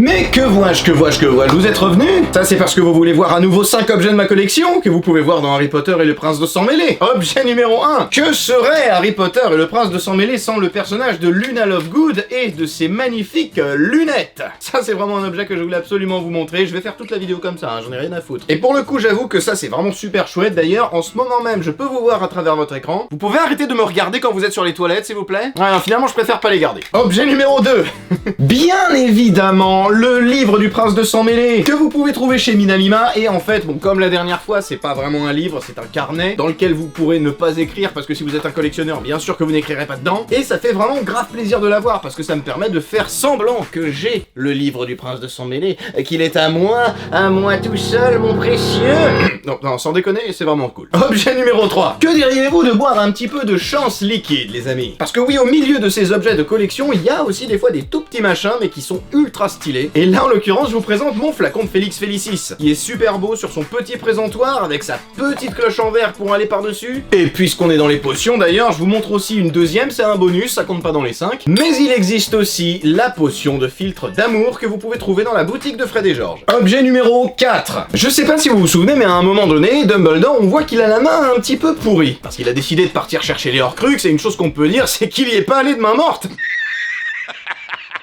Mais que vois-je, vous êtes revenu? Ça c'est parce que vous voulez voir à nouveau 5 objets de ma collection que vous pouvez voir dans Harry Potter et le Prince de Sang Mêlé. Objet numéro 1. Que serait Harry Potter et le Prince de Sang Mêlé sans le personnage de Luna Lovegood et de ses magnifiques lunettes? Ça c'est vraiment un objet que je voulais absolument vous montrer. Je vais faire toute la vidéo comme ça, hein, j'en ai rien à foutre. Et pour le coup j'avoue que ça c'est vraiment super chouette. D'ailleurs en ce moment même je peux vous voir à travers votre écran. Vous pouvez arrêter de me regarder quand vous êtes sur les toilettes s'il vous plaît? Ouais, non, finalement je préfère pas les garder. Objet numéro 2. Bien évidemment le livre du Prince de Sang Mêlé que vous pouvez trouver chez Minalima. Et en fait bon, comme la dernière fois c'est pas vraiment un livre, c'est un carnet dans lequel vous pourrez ne pas écrire parce que si vous êtes un collectionneur bien sûr que vous n'écrirez pas dedans. Et ça fait vraiment grave plaisir de l'avoir parce que ça me permet de faire semblant que j'ai le livre du Prince de Sang Mêlé, qu'il est à moi tout seul mon précieux. Non, sans déconner, c'est vraiment cool. Objet numéro 3. Que diriez-vous de boire un petit peu de chance liquide les amis? Parce que oui, au milieu de ces objets de collection, il y a aussi des fois des tout petits machins mais qui sont ultra stylés. Et là en l'occurrence je vous présente mon flacon de Félix Félicis qui est super beau sur son petit présentoir avec sa petite cloche en verre pour aller par-dessus. Et puisqu'on est dans les potions d'ailleurs, je vous montre aussi une deuxième, c'est un bonus, ça compte pas dans les 5. Mais il existe aussi la potion de filtre d'amour que vous pouvez trouver dans la boutique de Fred et George. Objet numéro 4. Je sais pas si vous vous souvenez, mais à un moment donné, Dumbledore, on voit qu'il a la main un petit peu pourrie. Parce qu'il a décidé de partir chercher les Horcruxes, et une chose qu'on peut dire, c'est qu'il y est pas allé de main morte.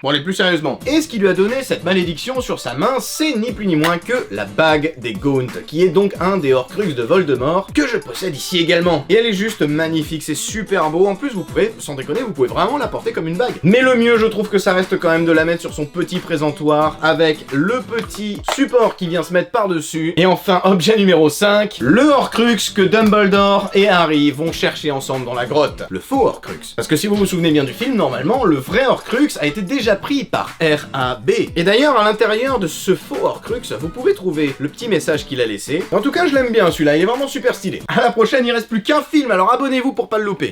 Bon allez, plus sérieusement. Et ce qui lui a donné cette malédiction sur sa main, c'est ni plus ni moins que la bague des Gaunt, qui est donc un des Horcruxes de Voldemort, que je possède ici également. Et elle est juste magnifique, c'est super beau. En plus, vous pouvez, sans déconner, vous pouvez vraiment la porter comme une bague. Mais le mieux, je trouve que ça reste quand même de la mettre sur son petit présentoir, avec le petit support qui vient se mettre par-dessus. Et enfin, objet numéro 5, le Horcrux que Dumbledore et Harry vont chercher ensemble dans la grotte. Le faux Horcrux. Parce que si vous vous souvenez bien du film, normalement, le vrai Horcrux a été déjà pris par R.A.B. Et d'ailleurs, à l'intérieur de ce faux Horcrux, vous pouvez trouver le petit message qu'il a laissé. En tout cas, je l'aime bien celui-là, il est vraiment super stylé. À la prochaine, il reste plus qu'un film, alors abonnez-vous pour pas le louper.